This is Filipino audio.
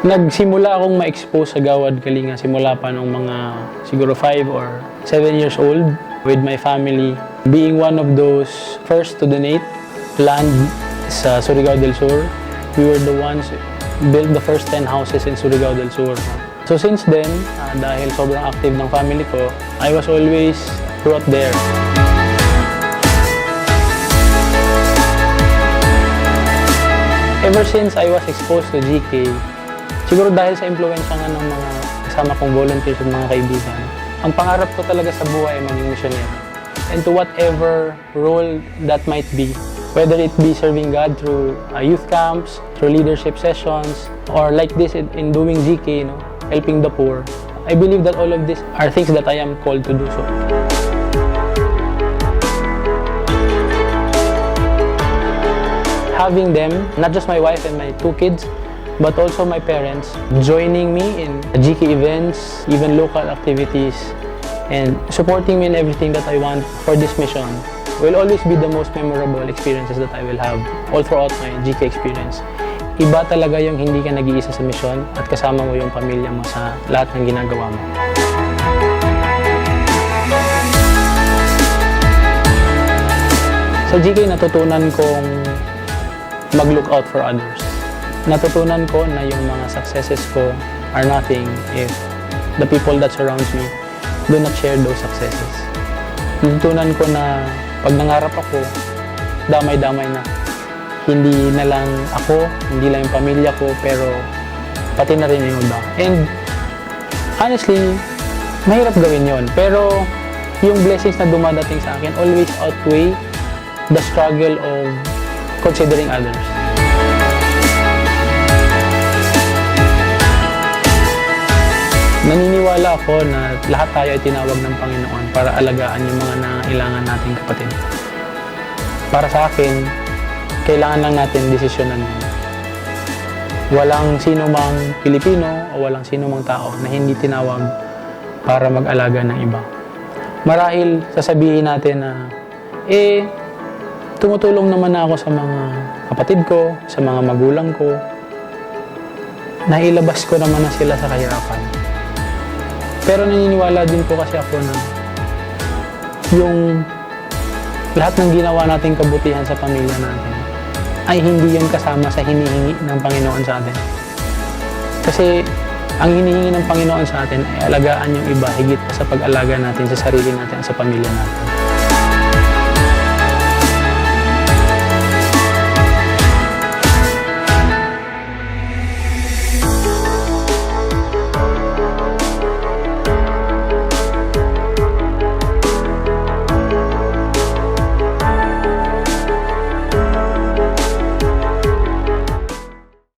Nagsimula akong ma-expose sa Gawad Kalinga simula pa nung mga siguro 5 or 7 years old with my family. Being one of those first to donate land sa Surigao del Sur, we were the ones built the first 10 houses in Surigao del Sur. So since then, dahil sobrang active ng family ko, I was always brought there. Ever since I was exposed to GK, siguro dahil sa impluwensya nga ng mga kasama kong volunteers at mga kaibigan, ang pangarap ko talaga sa buhay ay maging misyonero. And to whatever role that might be, whether it be serving God through youth camps, through leadership sessions, or like this in doing GK, helping the poor, I believe that all of these are things that I am called to do so. Having them, not just my wife and my 2 kids, but also my parents, joining me in GK events, even local activities, and supporting me in everything that I want for this mission will always be the most memorable experiences that I will have all throughout my GK experience. Iba talaga yung hindi ka nag-iisa sa mission at kasama mo yung pamilya mo sa lahat ng ginagawa mo. Sa GK, natutunan kong mag-look out for others. Natutunan ko na yung mga successes ko are nothing if the people that surrounds me do not share those successes. Natutunan ko na pag nangarap ako, damay-damay na. Hindi na lang ako, hindi lang yung pamilya ko, pero pati na rin yung iba. And honestly, mahirap gawin yon. Pero yung blessings na dumadating sa akin always outweigh the struggle of considering others. Naniniwala ako na lahat tayo ay tinawag ng Panginoon para alagaan yung mga nangangailangan nating kapatid. Para sa akin, kailangan lang natin desisyonan yun. Walang sino mang Pilipino o walang sino mang tao na hindi tinawag para mag-alaga ng iba. Marahil sasabihin natin na, tumutulong naman ako sa mga kapatid ko, sa mga magulang ko. Nailabas ko naman na sila sa kahirapan. Pero naniniwala din po kasi ako na yung lahat ng ginawa nating kabutihan sa pamilya natin ay hindi yun kasama sa hinihingi ng Panginoon sa atin. Kasi ang hinihingi ng Panginoon sa atin ay alagaan yung iba higit pa sa pag-alaga natin sa sarili natin at sa pamilya natin.